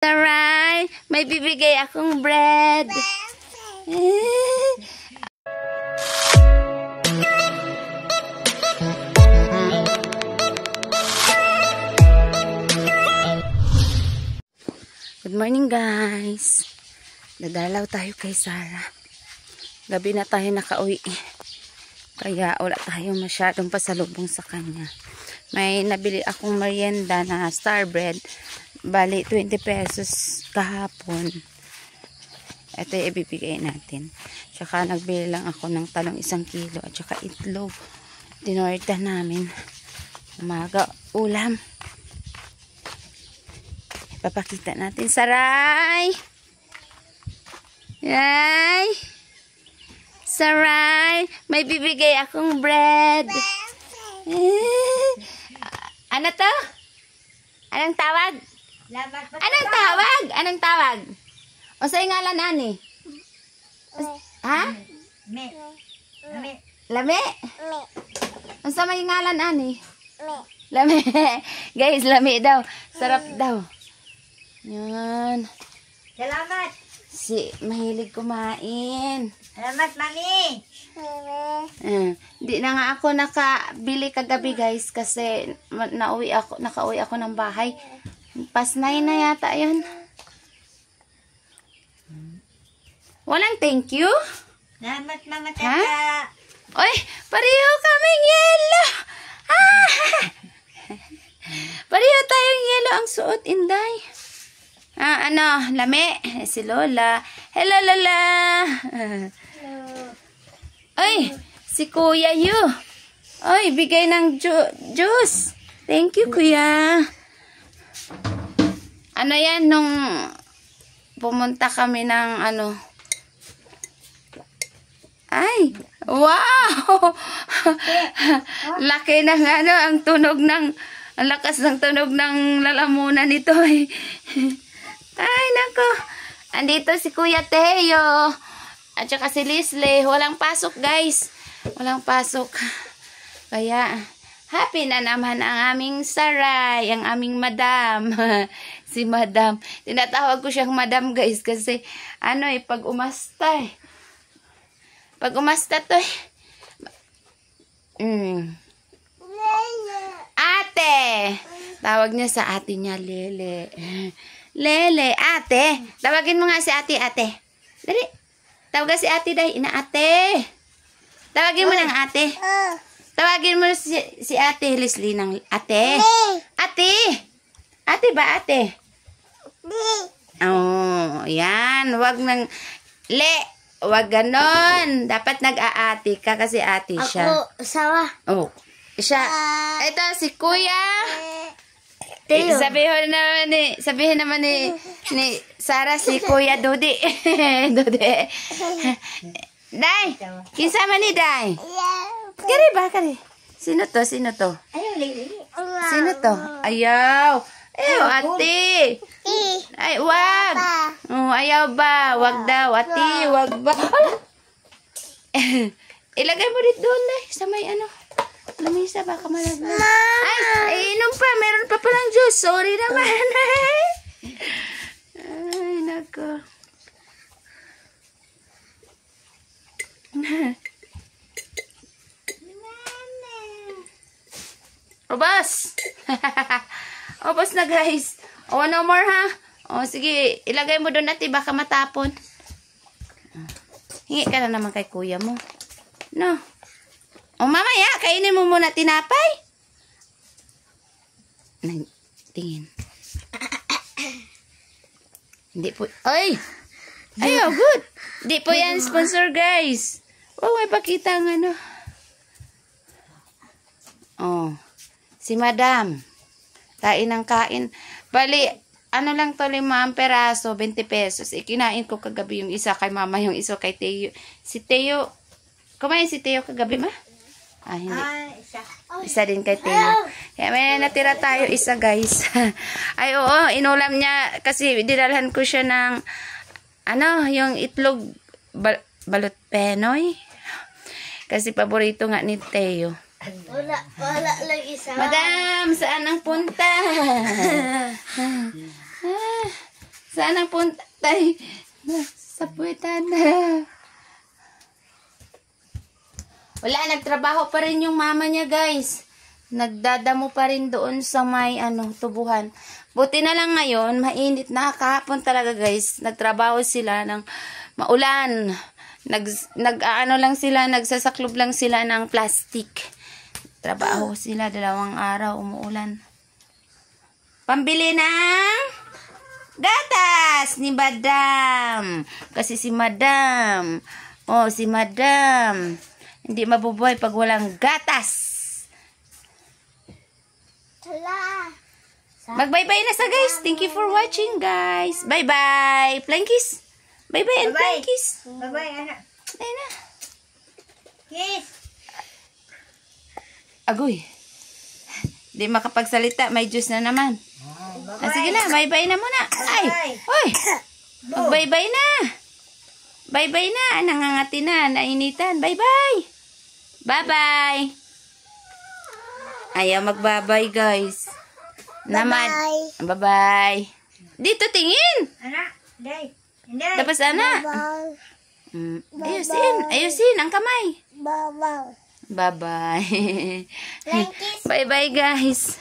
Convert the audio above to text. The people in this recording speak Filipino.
Saray, may bibigay akong bread. Good morning guys. Dadalaw tayo kay Sarah. Gabi na tayo nakauwi. Kaya wala tayo masyadong pasalubong sa kanya. May nabili akong merienda na star bread. Bali 20 pesos kahapon. Ito yung ibibigay natin. Tsaka nagbili lang ako ng talong 1 kilo. At tsaka itlog. Tinorta namin. Umaga ulam. Papakita natin. Saray! Yay! Saray! May bibigay akong bread. Ano to? Anong tawag? Anong tawag? Anong tawag? O sa'yo ngalan ani? Ha? Lame? O sa may ngalan ani? Lame. Guys, lame daw. Sarap daw. Yan. Salamat. Mahilig kumain. Salamat, Mami. Di na nga ako nakabili kagabi guys kasi nakauwi ako ng bahay. Pas 9 na yata yun. Walang thank you? Salamat, Mama Tata. Ha? Oy, pareho kaming yelo. Pareho tayong yelo ang suot, Inday. Lame? Si Lola. Hello, Lola. Oy, si Kuya Yu. Oy, bigay ng juice. Thank you, Kuya. Ano yan, nung pumunta kami ng ay, wow! Laki ng ang tunog ng, ang lakas ng tunog ng lalamunan nito eh. Ay, nako. Andito si Kuya Teo. At saka si Leslie. Walang pasok, guys. Walang pasok. Kaya, happy na naman ang aming Saray. Ang aming madam. Si madam. Tinatawag ko siyang madam, guys. Kasi, pag umasta eh. Pag umasta to eh. Ate. Tawag niya sa ate niya, Lele. Lele, ate. Tawagin mo nga si ate, ate. Dali. Tawag si ate dahil, ate. Tawagin mo ng ate. Tawagin mo si ate Leslie ng ate. Ate. Ate ba, ate? Oh, yan. Wag nang, wag ganon. Dapat nag-aati ka kasi ate siya. Ako, sawa. Oh, siya. Ito si Kuya. Teo. Sabihin naman ni Sarah si Kuya Dodi. Dodi. Day, kinsama ni Day. Kari ba, kari? Sino to? Sino to? Sino to? Ayaw. Ayaw, ate. Ay, wag. Oh, ayaw ba? Wag daw, ate. Wag ba? Ilagay mo dito doon, Day. Sa may lamisa, baka malaglag. Ay, inom pa. Meron pa palang juice. Sorry naman. Ay, nako. Obas. Obas na, guys. O, no more, ha? O, sige. Ilagay mo doon natin. Baka matapon. Hingi ka na naman kay kuya mo. No. O, mamaya, kainin mo muna tinapay. Tingin. Hindi po. Ay! Ay, oh, good. Hindi po yan sponsor, guys. Oh, may pakita ang Oh. Si Madam. Kain ng kain. Bali, lang to, 5 peraso, 20 pesos. Kinain ko kagabi yung isa kay mama, yung isa kay Teo. Si Teo. Kumain si Teo kagabi, ma? Hindi. Isa din kay Teo. Kaya may natira tayo isa, guys. Ay, oo, inulam niya. Kasi dinalhan ko siya ng, yung itlog balot penoy. Kasi paborito nga ni Teo. Wala lang isa. Madam, saan ang punta? Saan ang punta tayo? Sa puwetan na. Wala, nagtrabaho pa rin yung mama niya, guys. Nagdadamo pa rin doon sa may tubuhan. Buti na lang ngayon, mainit na. Kahapon talaga, guys. Nagtrabaho sila ng maulan. Lang sila, nagsasaklob lang sila ng plastic. Trabaho sila 2 araw, umuulan. Pambili ng gatas ni Madam. Kasi si Madam, si Madam, hindi mabubuhay pag walang gatas. Mag-bye-bye na sa guys. Thank you for watching, guys. Bye-bye. Flying kiss. Bye-bye and flying kiss. Bye-bye, anak. Ayun na. Kiss. Agoy. Di makapagsalita. May juice na naman. Sige na. Bye-bye na muna. Ay. Hoy. Mag-bye-bye na. Bye-bye na. Nangangati na. Nainitan. Bye-bye. Bye-bye. Ayaw mag-bye-bye, guys. Naman. Bye-bye. Dito tingin. Anak. Day. Hindi. Tapos anak. Ayusin ang kamay. Bye-bye. Bye-bye, guys.